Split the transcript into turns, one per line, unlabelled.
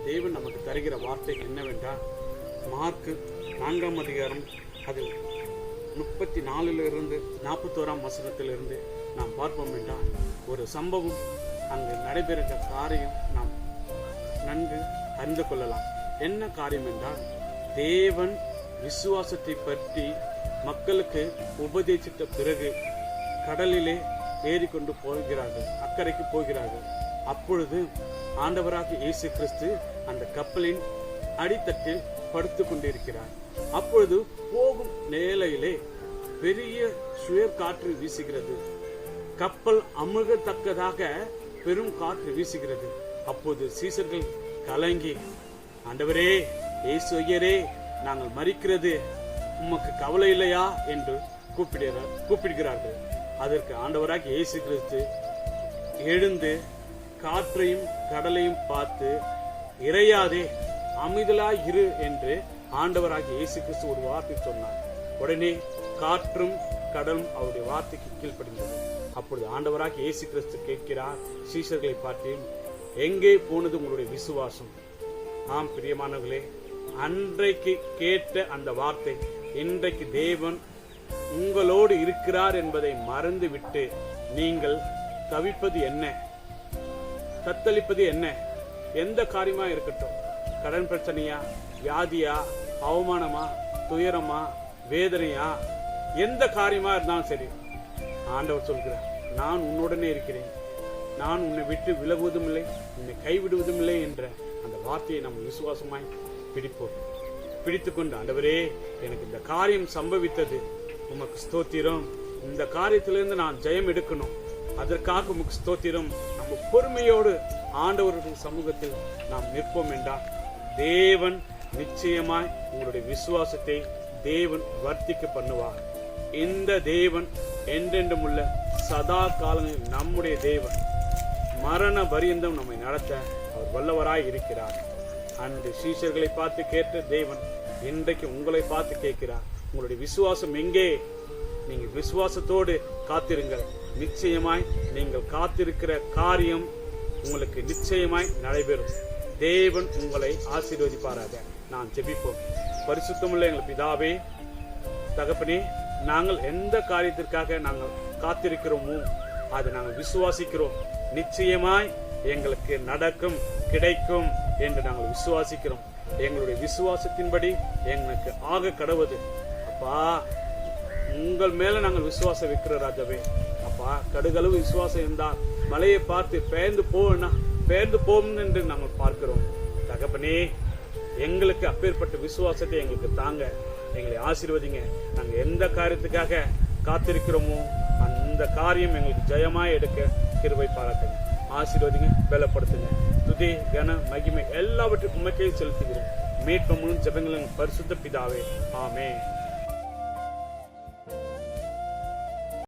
தேவன் நமக்கு தருகிற வார்த்தை என்னவென்றால், மார்க்கு 4ஆம் அதிகாரம் அது 34 41 வசனத்திலிருந்து நாம் பார்ப்போம் என்றால், ஒரு சம்பவம் அங்கு நடைபெறுகிற காரியம் நாம் நன்கு அறிந்து கொள்ளலாம். என்ன காரியம் என்றால், தேவன் விசுவாசத்தை பற்றி மக்களுக்கு உபதேசித்த பிறகு கடலிலே ஏறிக்கொண்டு போகிறார்கள், அக்கறைக்கு போகிறார்கள். அப்பொழுது ஆண்டவராக இயேசு கிறிஸ்து அந்த கப்பலின் அடித்தட்டில் படுத்து கொண்டிருக்கிறார். அப்பொழுது போகும் நேலையிலே பெரிய சுழற் காற்று வீசுகிறது. கப்பல் அமுகத்தக்கதாக பெரும் காற்று வீசுகிறது. அப்போது சீசர்கள் கலங்கி, ஆண்டவரே, இயேசு ஐயரே, நாங்கள் மரிக்கிறது உமக்கு கவலை இல்லையா என்று கூப்பிடுகிறார்கள். அதற்கு ஆண்டவராக இயேசு கிறிஸ்து எழுந்து காற்றையும் கடலையும் பார்த்து, இறையாதே, அமைதலாய் இரு என்று ஆண்டவராக இயேசு கிறிஸ்து ஒரு வார்த்தை சொன்னார். உடனே காற்றும் கடலும் அவருடைய வார்த்தைக்கு கீழ்ப்படிந்தது. அப்பொழுது ஆண்டவராக இயேசு கிறிஸ்து கேட்கிறார் சீஷர்களை பார்த்து, எங்கே போனது உங்களுடைய விசுவாசம்? ஆம் பிரியமானவர்களே, அன்றைக்கு கேட்ட அந்த வார்த்தை இன்றைக்கு தேவன் உங்களோடு இருக்கிறார் என்பதை மறந்துவிட்டு நீங்கள் தவிப்பது என்ன, தத்தளிப்பது என்ன? எந்த காரியமா இருக்கட்டும், கடன் பிரச்சனையா, வியாதியா, அவமானமா, துயரமா, வேதனையா, எந்த காரியமா இருந்தாலும் சரி, ஆண்டவர் சொல்கிறார், நான் உன்னுடனே இருக்கிறேன், நான் உன்னை விட்டு விலகுவதும் இல்லை, உன்னை கைவிடுவதும் இல்லை என்ற அந்த வார்த்தையை நாம் விசுவாசமாய் பிடிப்போம். பிடித்துக்கொண்டு, ஆண்டவரே, எனக்கு இந்த காரியம் சம்பவித்தது, உமக்கு ஸ்தோத்திரம், இந்த காரியத்திலிருந்து நான் ஜெயம் எடுக்கணும், அதற்காக உமக்கு ஸ்தோத்திரம். நம்ம பொறுமையோடு ஆண்டவருடைய சமூகத்தில் நாம் நிற்போம் என்றால் தேவன் நிச்சயமாய் உங்களுடைய விசுவாசத்தை தேவன் வர்த்திக்க பண்ணுவார். இந்த தேவன் என்றென்றும் உள்ள சதா காலங்களில் நம்முடைய தேவன், மரண பரியந்தம் நம்மை நடத்த அவர் வல்லவராய் இருக்கிறார். அன்று சீஷர்களை பார்த்து கேட்ட தேவன் இன்றைக்கு உங்களை பார்த்து கேட்கிறார், உங்களுடைய விசுவாசம் எங்கே? நீங்கள் விசுவாசத்தோடு காத்திருங்கள். நிச்சயமாய் நீங்கள் காத்திருக்கிற காரியம் உங்களுக்கு நிச்சயமாய் நடைபெறும். தேவன் உங்களை ஆசீர்வதிப்பாராக. நான் ஜெபிப்போம். பரிசுத்தமுள்ள எங்கள் பிதாவே, தகப்பனே, நாங்கள் எந்த காரியத்திற்காக நாங்கள் காத்திருக்கிறோமோ அதை நாங்கள் விசுவாசிக்கிறோம். நிச்சயமாய் எங்களுக்கு நடக்கும், கிடைக்கும் என்று நாங்கள் விசுவாசிக்கிறோம். எங்களுடைய விசுவாசத்தின்படி எங்களுக்கு ஆக கடவுது. அப்பா, உங்கள் மேல நாங்கள் விசுவாசம் வைக்கிற ராஜாவே. அப்பா, கடுகளவு விசுவாசம் இருந்தால் மலையை பார்த்து பெயர்ந்து போகும் என்று நாங்கள் பார்க்கிறோம். தகப்பனே, எங்களுக்கு அப்பேற்பட்ட விசுவாசத்தை எங்களுக்கு தாங்க, எங்களை ஆசீர்வதிங்க. நாங்கள் எந்த காரியத்துக்காக காத்திருக்கிறோமோ அந்த காரியம் எங்களுக்கு ஜெயமாய் எடுக்க கிருபை பாராட்டுங்க. ஆசீர்வதிங்க, பலப்படுத்துங்க. துதி, கன, மகிமை எல்லாவற்றையும் உமக்கே செலுத்துகிறோம். மீட்பு முழு ஜெபங்களும் பரிசுத்த பிதாவே, ஆமென்.